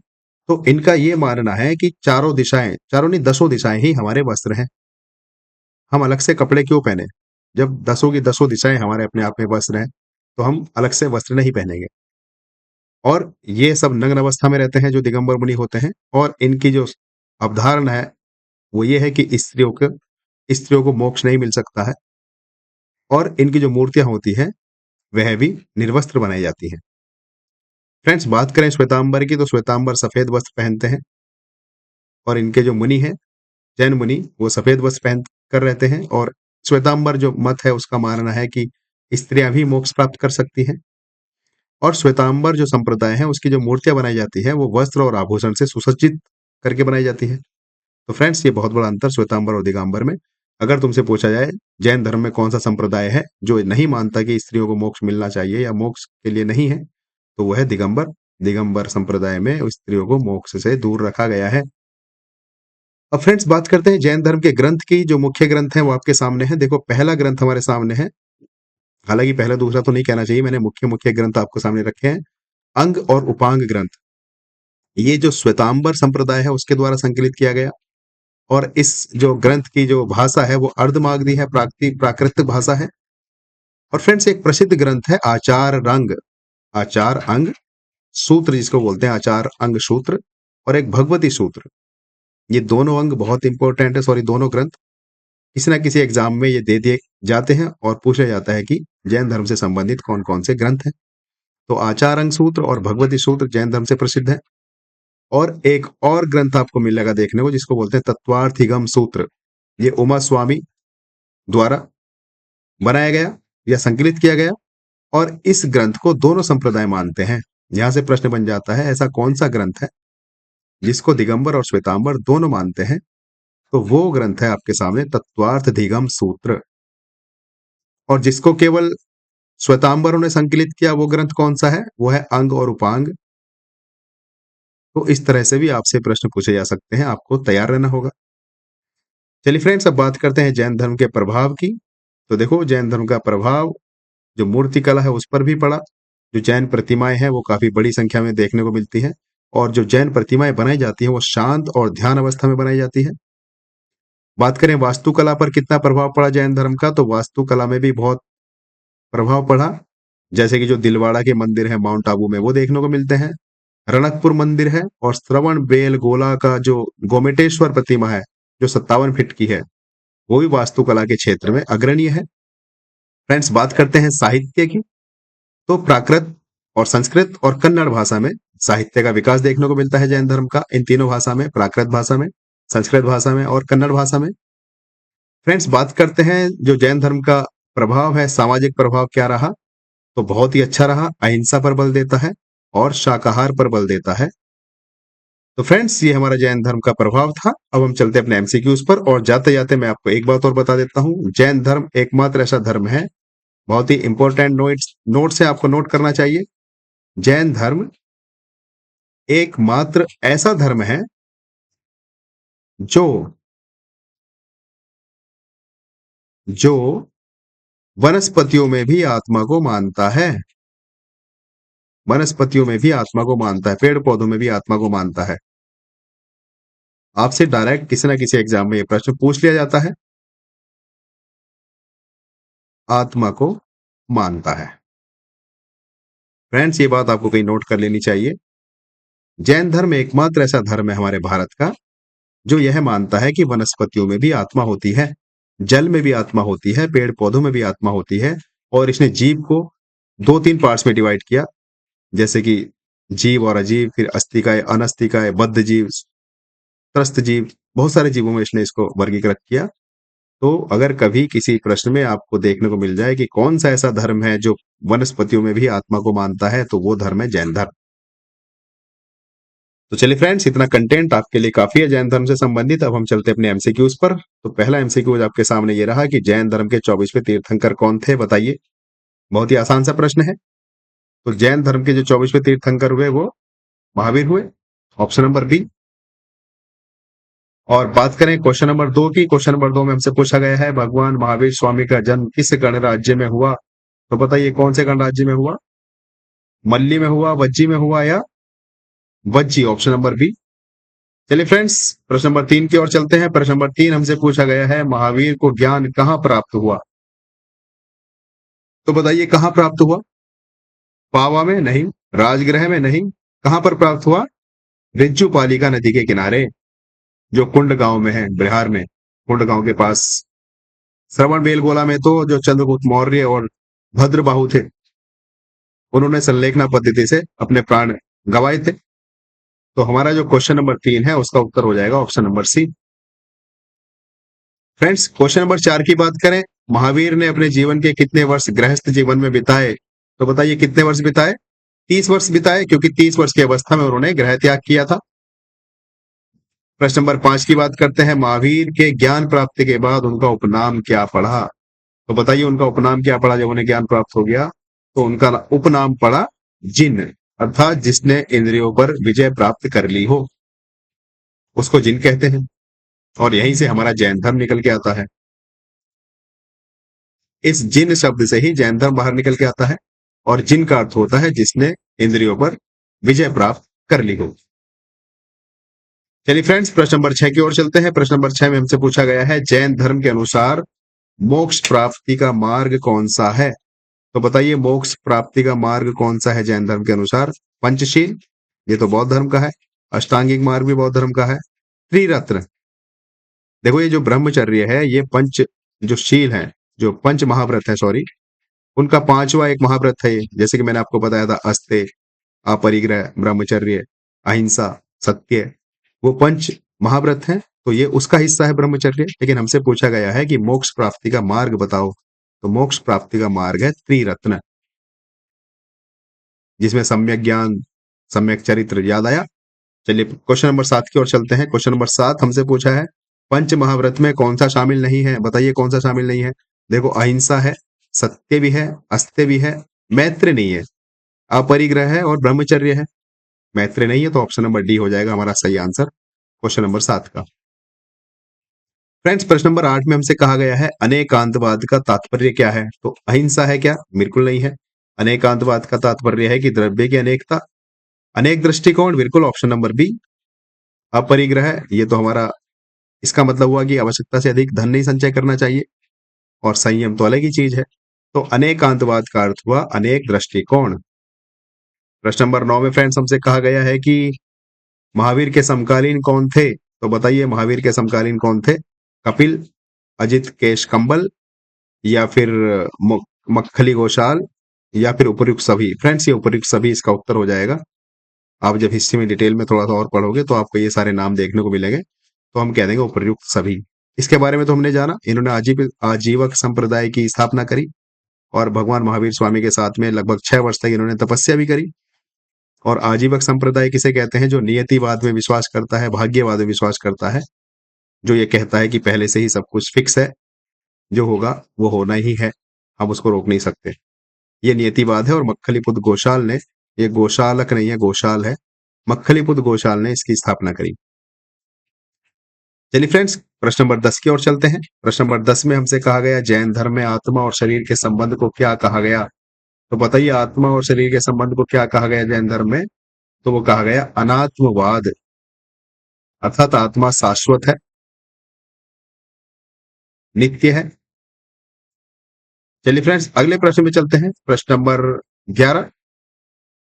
तो इनका ये मानना है कि चारों दिशाएं, चारों नहीं 10 दिशाएं ही हमारे वस्त्र हैं। हम अलग से कपड़े क्यों पहने? जब 10 की 10 दिशाएं हमारे अपने आप में वस्त्र हैं, तो हम अलग से वस्त्र नहीं पहनेंगे। और ये सब नग्न अवस्था में रहते हैं जो दिगंबर मुनि होते हैं। और इनकी जो अवधारणा है वो ये है कि स्त्रियों को मोक्ष नहीं मिल सकता है, और इनकी जो मूर्तियां होती हैं वह भी निर्वस्त्र बनाई जाती हैं। फ्रेंड्स, बात करें श्वेतांबर की, तो श्वेतांबर सफेद वस्त्र पहनते हैं, और इनके जो मुनि हैं, जैन मुनि, वो सफेद वस्त्र पहन कर रहते हैं। और श्वेतांबर जो मत है उसका मानना है कि स्त्रियां भी मोक्ष प्राप्त कर सकती हैं। और श्वेतांबर जो संप्रदाय है उसकी जो मूर्तियां बनाई जाती है वो वस्त्र और आभूषण से सुसज्जित करके बनाई जाती है। तो फ्रेंड्स, ये बहुत बड़ा अंतर श्वेतांबर और दिगंबर में। अगर तुमसे पूछा जाए जैन धर्म में कौन सा संप्रदाय है जो नहीं मानता कि स्त्रियों को मोक्ष मिलना चाहिए या मोक्ष के लिए नहीं है, तो वह है दिगंबर। दिगंबर संप्रदाय में स्त्रियों को मोक्ष से दूर रखा गया है। अब फ्रेंड्स, बात करते हैं जैन धर्म के ग्रंथ की। जो मुख्य ग्रंथ हैं वो आपके सामने है। देखो, पहला ग्रंथ हमारे सामने है। हालांकि पहला दूसरा तो नहीं कहना चाहिए, मैंने मुख्य मुख्य ग्रंथ आपको सामने रखे हैं। अंग और उपांग ग्रंथ, ये जो श्वेतांबर संप्रदाय है उसके द्वारा संकलित किया गया। और इस जो ग्रंथ की जो भाषा है वो अर्धमागधी है, प्राकृतिक भाषा है। और फ्रेंड्स एक प्रसिद्ध ग्रंथ है आचार अंग सूत्र, जिसको बोलते हैं आचार अंग सूत्र, और एक भगवती सूत्र। ये दोनों अंग बहुत इंपॉर्टेंट है, सॉरी दोनों ग्रंथ किसी ना किसी एग्जाम में ये दे दिए जाते हैं और पूछा जाता है कि जैन धर्म से संबंधित कौन कौन से ग्रंथ हैं। तो आचार अंग सूत्र और भगवती सूत्र जैन धर्म से प्रसिद्ध है। और एक और ग्रंथ आपको मिलेगा देखने को, जिसको बोलते हैं तत्वार्थिगम सूत्र। ये उमा स्वामी द्वारा बनाया गया या संकलित किया गया, और इस ग्रंथ को दोनों संप्रदाय मानते हैं। यहां से प्रश्न बन जाता है ऐसा कौन सा ग्रंथ है जिसको दिगंबर और श्वेतांबर दोनों मानते हैं। तो वो ग्रंथ है आपके सामने तत्वार्थधिगम सूत्र। और जिसको केवल श्वेतांबरों ने संकलित किया वो ग्रंथ कौन सा है, वो है अंग और उपांग। तो इस तरह से भी आपसे प्रश्न पूछे जा सकते हैं, आपको तैयार रहना होगा। चलिए फ्रेंड्स, अब बात करते हैं जैन धर्म के प्रभाव की। तो देखो, जैन धर्म का प्रभाव जो मूर्ति कला है उस पर भी पड़ा। जो जैन प्रतिमाएं हैं वो काफी बड़ी संख्या में देखने को मिलती हैं, और जो जैन प्रतिमाएं बनाई जाती हैं वो शांत और ध्यान अवस्था में बनाई जाती है। बात करें वास्तुकला पर कितना प्रभाव पड़ा जैन धर्म का, तो वास्तुकला में भी बहुत प्रभाव पड़ा। जैसे कि जो दिलवाड़ा के मंदिर है माउंट आबू में, वो देखने को मिलते हैं। रणकपुर मंदिर है, और श्रवण बेल गोला का जो गोमेटेश्वर प्रतिमा है जो 57 फीट की है, वो भी वास्तुकला के क्षेत्र में अग्रणीय है। फ्रेंड्स, बात करते हैं साहित्य की। तो प्राकृत और संस्कृत और कन्नड़ भाषा में साहित्य का विकास देखने को मिलता है जैन धर्म का, इन तीनों भाषा में, प्राकृत भाषा में, संस्कृत भाषा में और कन्नड़ भाषा में। फ्रेंड्स, बात करते हैं जो जैन धर्म का प्रभाव है, सामाजिक प्रभाव क्या रहा, तो बहुत ही अच्छा रहा। अहिंसा पर बल देता है और शाकाहार पर बल देता है। तो फ्रेंड्स, ये हमारा जैन धर्म का प्रभाव था। अब हम चलते हैं अपने एमसीक्यूज पर, और जाते जाते मैं आपको एक बात और बता देता हूं, जैन धर्म एकमात्र ऐसा धर्म है, बहुत ही इंपॉर्टेंट नोट से आपको नोट करना चाहिए। जैन धर्म एकमात्र ऐसा धर्म है जो जो वनस्पतियों में भी आत्मा को मानता है। वनस्पतियों में भी आत्मा को मानता है, पेड़ पौधों में भी आत्मा को मानता है। आपसे डायरेक्ट किसी ना किसी एग्जाम में ये प्रश्न पूछ लिया जाता है, आत्मा को मानता है। फ्रेंड्स, ये बात आपको कहीं नोट कर लेनी चाहिए। जैन धर्म एकमात्र ऐसा धर्म है हमारे भारत का जो यह मानता है कि वनस्पतियों में भी आत्मा होती है, जल में भी आत्मा होती है, पेड़ पौधों में भी आत्मा होती है। और इसने जीव को 2-3 पार्ट्स में डिवाइड किया, जैसे कि जीव और अजीव, फिर अस्थिकाय, अनस्थिकाय, बद्ध जीव, त्रस्त जीव, बहुत सारे जीवों में इसने इसको वर्गीकृत किया। तो अगर कभी किसी प्रश्न में आपको देखने को मिल जाए कि कौन सा ऐसा धर्म है जो वनस्पतियों में भी आत्मा को मानता है, तो वो धर्म है जैन धर्म। तो चलिए फ्रेंड्स, इतना कंटेंट आपके लिए काफी है जैन धर्म से संबंधित। अब हम चलते हैं अपने एमसीक्यूज पर। तो पहला एमसीक्यू आपके सामने ये रहा कि जैन धर्म के 24वें तीर्थंकर कौन थे, बताइए। बहुत ही आसान सा प्रश्न है। तो जैन धर्म के जो 24वें तीर्थंकर हुए वो महावीर हुए, ऑप्शन नंबर बी। और बात करें क्वेश्चन नंबर 2 की, क्वेश्चन नंबर 2 में हमसे पूछा गया है भगवान महावीर स्वामी का जन्म किस गणराज्य में हुआ, तो बताइए कौन से गणराज्य में हुआ। मल्ली में हुआ, वज्जी में हुआ, या वज्जी, ऑप्शन नंबर बी। चलिए फ्रेंड्स, प्रश्न नंबर 3 की ओर चलते हैं। प्रश्न नंबर 3 हमसे पूछा गया है महावीर को ज्ञान कहाँ प्राप्त हुआ, तो बताइए कहाँ प्राप्त हुआ। पावा में नहीं, राजगृह में नहीं, कहां पर प्राप्त हुआ, रिज्जू पालिका नदी के किनारे, जो कुंड गांव में है, बिहार में, कुंड गांव के पास। श्रवण बेलगोला में तो जो चंद्रगुप्त मौर्य और भद्रबाहु थे, उन्होंने संलेखना पद्धति से अपने प्राण गंवाए थे। तो हमारा जो क्वेश्चन नंबर 3 है उसका उत्तर हो जाएगा option number C. Friends, question number 4 की बात करें, महावीर ने अपने जीवन के कितने वर्ष गृहस्थ जीवन में बिताए, तो बताइए कितने वर्ष बिताए। 30 वर्ष बिताए, क्योंकि 30 वर्ष की अवस्था में उन्होंने गृह त्याग किया था। प्रश्न नंबर 5 की बात करते हैं, महावीर के ज्ञान प्राप्ति के बाद उनका उपनाम क्या पड़ा, तो बताइए उनका उपनाम क्या पड़ा जब उन्हें ज्ञान प्राप्त हो गया, तो उनका उपनाम पड़ा जिन, अर्थात जिसने इंद्रियों पर विजय प्राप्त कर ली हो उसको जिन कहते हैं। और यहीं से हमारा जैन धर्म निकल के आता है। इस जिन शब्द से ही जैन धर्म बाहर निकल के आता है, और जिन का अर्थ होता है जिसने इंद्रियों पर विजय प्राप्त कर ली हो। चलिए फ्रेंड्स, प्रश्न नंबर 6 की ओर चलते हैं। प्रश्न नंबर 6 में हमसे पूछा गया है, जैन धर्म के अनुसार मोक्ष प्राप्ति का मार्ग कौन सा है? तो बताइए, मोक्ष प्राप्ति का मार्ग कौन सा है जैन धर्म के अनुसार? पंचशील, ये तो बौद्ध धर्म का है। अष्टांगिक मार्ग भी बौद्ध धर्म का है। त्रिरत्न, देखो ये जो ब्रह्मचर्य है, ये पंच जो शील है, जो पंच महाव्रत है, सॉरी, उनका पांचवा एक महाव्रत है ये। जैसे कि मैंने आपको बताया था, अस्ते, अपरिग्रह, ब्रह्मचर्य, अहिंसा, सत्य, वो पंच महाव्रत हैं। तो ये उसका हिस्सा है ब्रह्मचर्य। लेकिन हमसे पूछा गया है कि मोक्ष प्राप्ति का मार्ग बताओ। तो मोक्ष प्राप्ति का मार्ग है त्रिरत्न, जिसमें सम्यक ज्ञान, सम्यक चरित्र, याद आया? चलिए क्वेश्चन नंबर 7 की ओर चलते हैं। क्वेश्चन नंबर 7 हमसे पूछा है, पंच महाव्रत में कौन सा शामिल नहीं है? बताइए कौन सा शामिल नहीं है? देखो, अहिंसा है, सत्य भी है, अस्त्य भी है, मैत्र नहीं है, अपरिग्रह है और ब्रह्मचर्य है। मैत्र नहीं है तो ऑप्शन नंबर डी हो जाएगा हमारा सही आंसर क्वेश्चन नंबर 7 का। फ्रेंड्स, प्रश्न नंबर 8 में हमसे कहा गया है, अनेकांतवाद का तात्पर्य क्या है? तो अहिंसा है क्या? बिल्कुल नहीं है। अनेकांतवाद का तात्पर्य है कि द्रव्य की अनेकता। अनेक दृष्टिकोण, बिल्कुल ऑप्शन नंबर बी। अपरिग्रह, ये तो हमारा, इसका मतलब हुआ कि आवश्यकता से अधिक धन नहीं संचय करना चाहिए। और संयम तो अलग ही चीज है। तो अनेकांतवाद का अर्थ हुआ अनेक दृष्टिकोण। प्रश्न नंबर 9 में फ्रेंड्स हमसे कहा गया है कि महावीर के समकालीन कौन थे? तो बताइए, महावीर के समकालीन कौन थे? कपिल, अजित केश कंबल, या फिर मक्खली घोषाल, या फिर उपर्युक्त सभी? फ्रेंड्स, ये उपर्युक्त सभी इसका उत्तर हो जाएगा। आप जब हिस्ट्री में डिटेल में थोड़ा सा और पढ़ोगे तो आपको ये सारे नाम देखने को मिलेंगे। तो हम कह देंगे उपर्युक्त सभी। इसके बारे में तो हमने जाना, इन्होंने आजीवक संप्रदाय की स्थापना करी और भगवान महावीर स्वामी के साथ में लगभग 6 वर्ष तक इन्होंने तपस्या भी करी। और आजीवक संप्रदाय किसे कहते हैं? जो नियतिवाद में विश्वास करता है, भाग्यवाद में विश्वास करता है, जो ये कहता है कि पहले से ही सब कुछ फिक्स है, जो होगा वो होना ही है, हम उसको रोक नहीं सकते। ये नियतिवाद है। और मक्खलीपुत्र घोषाल ने, ये गोशालक नहीं है, घोषाल है, मक्खलीपुत्र घोषाल ने इसकी स्थापना करी। चलिए फ्रेंड्स, प्रश्न नंबर 10 की ओर चलते हैं। प्रश्न नंबर 10 में हमसे कहा गया, जैन धर्म में आत्मा और शरीर के संबंध को क्या कहा गया? तो बताइए, आत्मा और शरीर के संबंध को क्या कहा गया जैन धर्म में? तो वो कहा गया अनात्मवाद, अर्थात आत्मा शाश्वत है, नित्य है। चलिए फ्रेंड्स, अगले प्रश्न में चलते हैं। प्रश्न नंबर 11,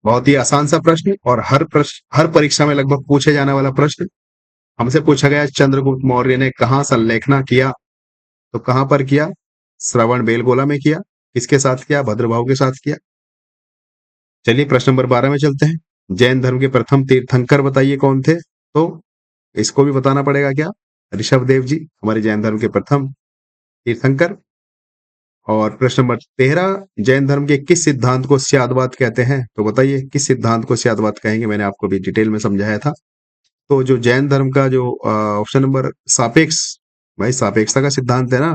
बहुत ही आसान सा प्रश्न और हर परीक्षा में लगभग पूछे जाने वाला प्रश्न। हमसे पूछा गया, चंद्रगुप्त मौर्य ने कहाँ संलेखना किया? तो कहां पर किया? श्रवण बेलगोला में किया। किसके साथ किया? भद्रभाव के साथ किया। चलिए प्रश्न नंबर 12 में चलते हैं। जैन धर्म के प्रथम तीर्थंकर बताइए कौन थे? तो इसको भी बताना पड़ेगा क्या? ऋषभ देव जी हमारे जैन धर्म के प्रथम तीर्थंकर। और प्रश्न नंबर 13, जैन धर्म के किस सिद्धांत को स्यादवाद कहते हैं? तो बताइए किस सिद्धांत को स्यादवाद कहेंगे? मैंने आपको भी डिटेल में समझाया था। तो जो जैन धर्म का जो ऑप्शन नंबर सापेक्ष, भाई सापेक्षता का सिद्धांत है ना,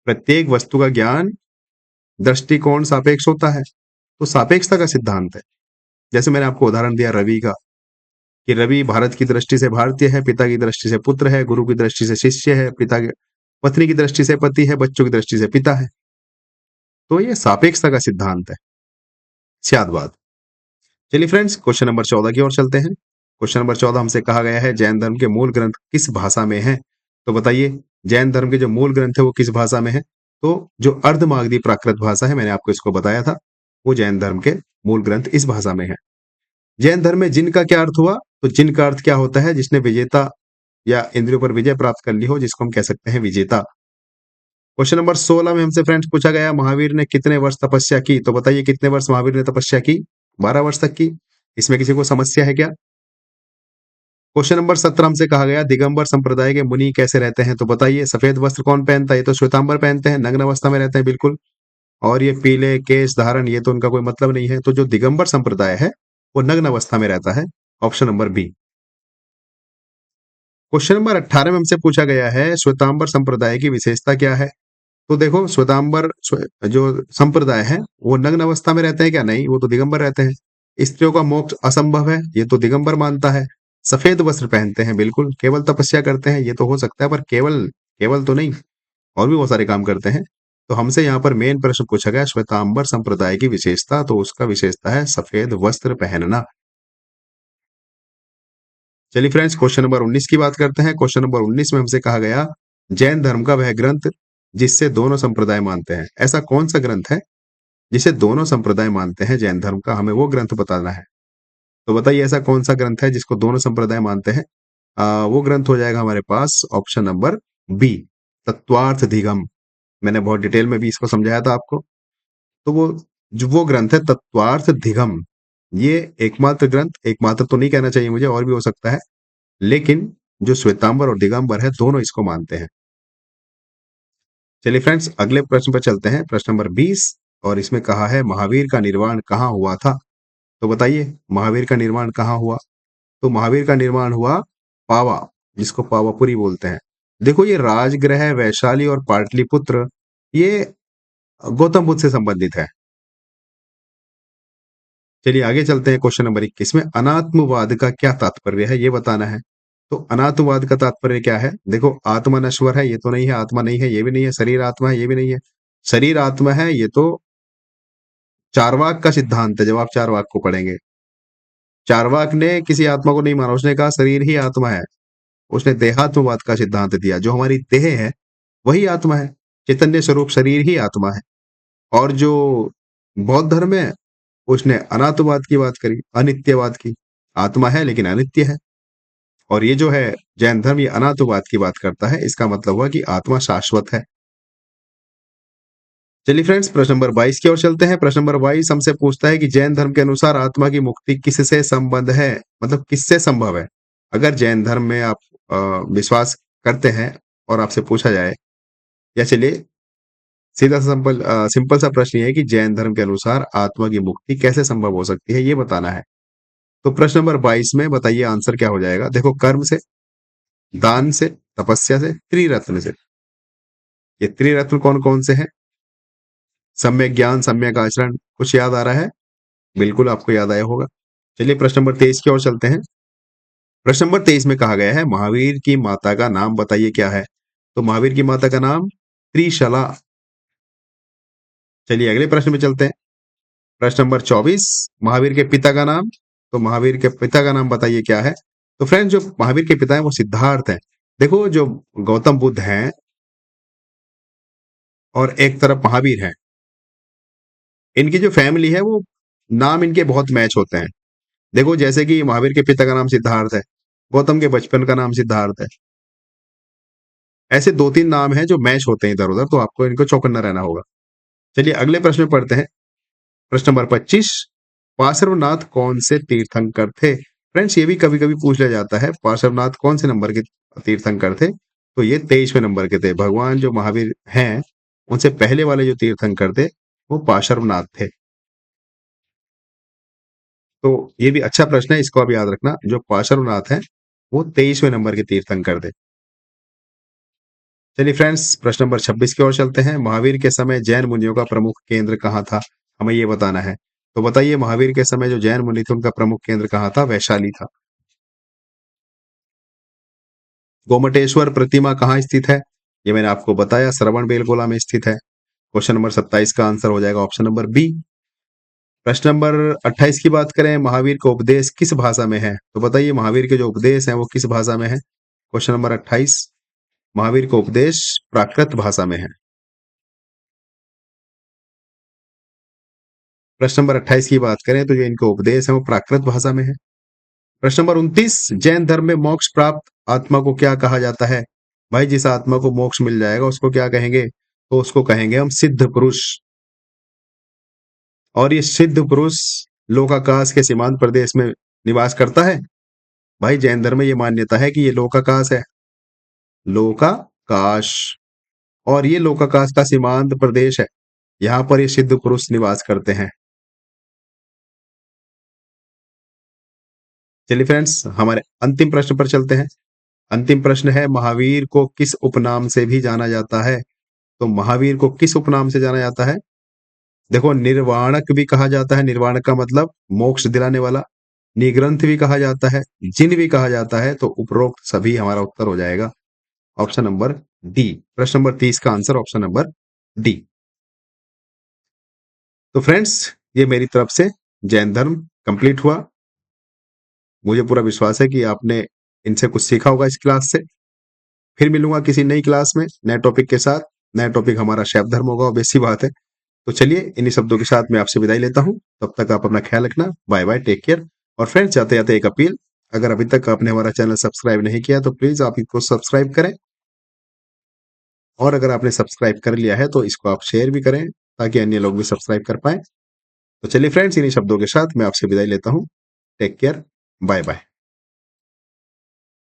प्रत्येक वस्तु का ज्ञान दृष्टिकोण सापेक्ष होता है, तो सापेक्षता का सिद्धांत है। जैसे मैंने आपको उदाहरण दिया रवि का, कि रवि भारत की दृष्टि से भारतीय है, पिता की दृष्टि से पुत्र है, गुरु की दृष्टि से शिष्य है, पिता की पत्नी की दृष्टि से पति है, बच्चों की दृष्टि से पिता है। तो ये सापेक्षता का सिद्धांत है, स्यादवाद। चलिए फ्रेंड्स, क्वेश्चन नंबर 14 की ओर चलते हैं। क्वेश्चन नंबर 14 हमसे कहा गया है, जैन धर्म के मूल ग्रंथ किस भाषा में है? तो बताइए, जैन धर्म के जो मूल ग्रंथ है वो किस भाषा में है? तो जो अर्धमागधी प्राकृत भाषा है, मैंने आपको इसको बताया था, वो जैन धर्म के मूल ग्रंथ इस भाषा में है। जैन धर्म में जिन का क्या अर्थ हुआ? तो जिन का अर्थ क्या होता है? जिसने विजेता या इंद्रियों पर विजय प्राप्त कर ली हो, जिसको हम कह सकते हैं विजेता। क्वेश्चन नंबर 16 में हमसे फ्रेंड्स पूछा गया, महावीर ने कितने वर्ष तपस्या की? तो बताइए कितने वर्ष महावीर ने तपस्या की? 12 वर्ष तक की। इसमें किसी को समस्या है क्या? क्वेश्चन नंबर 17 हमसे कहा गया, दिगंबर संप्रदाय के मुनि कैसे रहते हैं? तो बताइए, सफेद वस्त्र कौन पहनता है? ये तो श्वेतांबर पहनते हैं, नग्न अवस्था में रहते हैं, बिल्कुल। और ये पीले केश धारण, ये तो उनका कोई मतलब नहीं है। तो जो दिगंबर संप्रदाय है वो नग्न अवस्था में रहता है, option number B. Question number 18 में हमसे पूछा गया है, श्वेतांबर संप्रदाय की विशेषता क्या है? तो देखो, जो संप्रदाय है वो नग्न अवस्था में रहते हैं क्या? नहीं, वो तो दिगंबर रहते हैं। स्त्रियों का मोक्ष असंभव है, ये तो दिगंबर मानता है। सफेद वस्त्र पहनते हैं, बिल्कुल। केवल तपस्या करते हैं, ये तो हो सकता है, पर केवल केवल तो नहीं, और भी बहुत सारे काम करते हैं। तो हमसे यहाँ पर मेन प्रश्न पूछा गया, श्वेतांबर संप्रदाय की विशेषता, तो उसका विशेषता है सफेद वस्त्र पहनना। चलिए फ्रेंड्स, क्वेश्चन नंबर 19 की बात करते हैं। क्वेश्चन नंबर 19 में हमसे कहा गया, जैन धर्म का वह ग्रंथ जिससे दोनों संप्रदाय मानते हैं। ऐसा कौन सा ग्रंथ है जिसे दोनों संप्रदाय मानते हैं जैन धर्म का? हमें वो ग्रंथ बताना है। तो बताइए ऐसा कौन सा ग्रंथ है जिसको दोनों संप्रदाय मानते हैं? वो ग्रंथ हो जाएगा हमारे पास ऑप्शन नंबर बी, तत्वार्थधिगम। मैंने बहुत डिटेल में भी इसको समझाया था आपको। तो वो ग्रंथ है तत्वार्थधिगम। ये एकमात्र ग्रंथ, एकमात्र तो नहीं कहना चाहिए मुझे, और भी हो सकता है, लेकिन जो श्वेतांबर और दिगंबर है दोनों इसको मानते हैं। चलिए फ्रेंड्स, अगले प्रश्न पर चलते हैं, प्रश्न नंबर 20। और इसमें कहा है, महावीर का निर्वाण कहाँ हुआ था? तो बताइए महावीर का निर्माण कहाँ हुआ? तो महावीर का निर्माण हुआ पावा, जिसको पावापुरी बोलते हैं। देखो, ये राजगृह, वैशाली और पाटलिपुत्र, ये गौतम बुद्ध से संबंधित है। चलिए आगे चलते हैं, क्वेश्चन नंबर 21 में, अनात्मवाद का क्या तात्पर्य है, ये बताना है। तो अनात्मवाद का तात्पर्य क्या है? देखो, आत्मा नश्वर है, ये तो नहीं है, आत्मा नहीं है, ये भी नहीं है, शरीर आत्मा है, ये भी नहीं है, शरीर आत्मा है, ये तो चार्वाक का सिद्धांत है। जब आप चार्वाक को पढ़ेंगे, चार्वाक ने किसी आत्मा को नहीं माना, उसने कहा शरीर ही आत्मा है। उसने देहात्मवाद का सिद्धांत दिया, जो हमारी देह है वही आत्मा है, चैतन्य स्वरूप शरीर ही आत्मा है। और जो बौद्ध धर्म है, उसने अनात्मवाद की बात करी, अनित्यवाद की। आत्मा है लेकिन अनित्य है। और ये जो है जैन धर्म, ये अनात्मवाद की बात करता है। इसका मतलब हुआ कि आत्मा शाश्वत है। चलिए फ्रेंड्स, प्रश्न नंबर 22 की ओर चलते हैं। प्रश्न नंबर 22 हमसे पूछता है कि जैन धर्म के अनुसार आत्मा की मुक्ति किससे संबंध है, मतलब किससे संभव है? अगर जैन धर्म में आप विश्वास करते हैं और आपसे पूछा जाए, या चलिए सीधा सा सिंपल सा प्रश्न ये है कि जैन धर्म के अनुसार आत्मा की मुक्ति कैसे संभव हो सकती है, ये बताना है। तो प्रश्न नंबर 22 में बताइए आंसर क्या हो जाएगा? देखो, कर्म से, दान से, तपस्या से, त्रिरत्न से। ये त्रिरत्न कौन कौन से हैं? सम्यक ज्ञान, सम्यक आचरण, कुछ याद आ रहा है? बिल्कुल आपको याद आया होगा। चलिए प्रश्न नंबर 23 की ओर चलते हैं। प्रश्न नंबर 23 में कहा गया है, महावीर की माता का नाम बताइए क्या है? तो महावीर की माता का नाम त्रिशला। चलिए अगले प्रश्न में चलते हैं। प्रश्न नंबर 24, महावीर के पिता का नाम। तो महावीर के पिता का नाम बताइए क्या है? तो फ्रेंड्स, जो महावीर के पिता है वो सिद्धार्थ है। देखो, जो गौतम बुद्ध हैं और एक तरफ महावीर हैं, इनकी जो फैमिली है वो नाम इनके बहुत मैच होते हैं। देखो, जैसे कि महावीर के पिता का नाम सिद्धार्थ है, गौतम के बचपन का नाम सिद्धार्थ है। ऐसे दो तीन नाम हैं जो मैच होते हैं इधर उधर, तो आपको इनको चौकन्ना रहना होगा। चलिए अगले प्रश्न में पढ़ते हैं। प्रश्न नंबर 25, पार्श्वनाथ कौन से तीर्थंकर थे? फ्रेंड्स, ये भी कभी कभी पूछ लिया जाता है, पार्श्वनाथ कौन से नंबर के तीर्थंकर थे? तो ये 23वें नंबर के थे। भगवान जो महावीर हैं, उनसे पहले वाले जो तीर्थंकर थे वो पार्श्वनाथ थे। तो ये भी अच्छा प्रश्न है, इसको आप याद रखना। जो पार्श्वनाथ हैं वो 23वें नंबर के तीर्थंकर थे। चलिए फ्रेंड्स, प्रश्न नंबर 26 की ओर चलते हैं। महावीर के समय जैन मुनियों का प्रमुख केंद्र कहाँ था? हमें ये बताना है। तो बताइए महावीर के समय जो जैन मुनि थे उनका प्रमुख केंद्र कहाँ था? वैशाली था। गोमटेश्वर प्रतिमा कहाँ स्थित है? ये मैंने आपको बताया, श्रवण बेलगोला में स्थित है। क्वेश्चन नंबर 27 का आंसर हो जाएगा ऑप्शन नंबर बी। प्रश्न नंबर 28 की बात करें, महावीर का उपदेश किस भाषा में है? तो बताइए महावीर के जो उपदेश हैं वो किस भाषा में है? क्वेश्चन नंबर 28, महावीर का उपदेश प्राकृत भाषा में है। प्रश्न नंबर 28 की बात करें तो जो इनके उपदेश है वो प्राकृत भाषा में है। प्रश्न नंबर 29, जैन धर्म में मोक्ष प्राप्त आत्मा को क्या कहा जाता है? भाई, जिस आत्मा को मोक्ष मिल जाएगा उसको क्या कहेंगे? तो उसको कहेंगे हम सिद्ध पुरुष। और ये सिद्ध पुरुष लोकाकाश के सीमांत प्रदेश में निवास करता है। भाई, जैन धर्म में ये मान्यता है कि ये लोकाकाश है, लोकाकाश, और ये लोकाकाश का सीमांत प्रदेश है, यहाँ पर ये सिद्ध पुरुष निवास करते हैं। चलिए फ्रेंड्स, हमारे अंतिम प्रश्न पर चलते हैं। अंतिम प्रश्न है, महावीर को किस उपनाम से भी जाना जाता है? तो महावीर को किस उपनाम से जाना जाता है? देखो, निर्वाणक भी कहा जाता है, निर्वाणक का मतलब मोक्ष दिलाने वाला। निग्रंथ भी कहा जाता है, जिन भी कहा जाता है। तो उपरोक्त सभी हमारा उत्तर हो जाएगा ऑप्शन नंबर डी। प्रश्न नंबर 30 का आंसर ऑप्शन नंबर डी। तो फ्रेंड्स, ये मेरी तरफ से जैन धर्म कंप्लीट हुआ। मुझे पूरा विश्वास है कि आपने इनसे कुछ सीखा होगा इस क्लास से। फिर मिलूंगा किसी नई क्लास में नए टॉपिक के साथ। नया टॉपिक हमारा शैव धर्म होगा, ऑब्वियस सी बात है। तो चलिए इन्हीं शब्दों के साथ मैं आपसे विदाई लेता हूँ। तब तक आप अपना ख्याल रखना। Bye bye, take care. और फ्रेंड्स, जाते जाते एक अपील, अगर अभी तक आपने हमारा चैनल सब्सक्राइब नहीं किया तो प्लीज आप इसको सब्सक्राइब करें, और अगर आपने सब्सक्राइब कर लिया है तो इसको आप शेयर भी करें ताकि अन्य लोग भी सब्सक्राइब कर पाए। तो चलिए फ्रेंड्स, इन्हीं शब्दों के साथ मैं आपसे विदाई लेता हूँ। Take care, bye bye.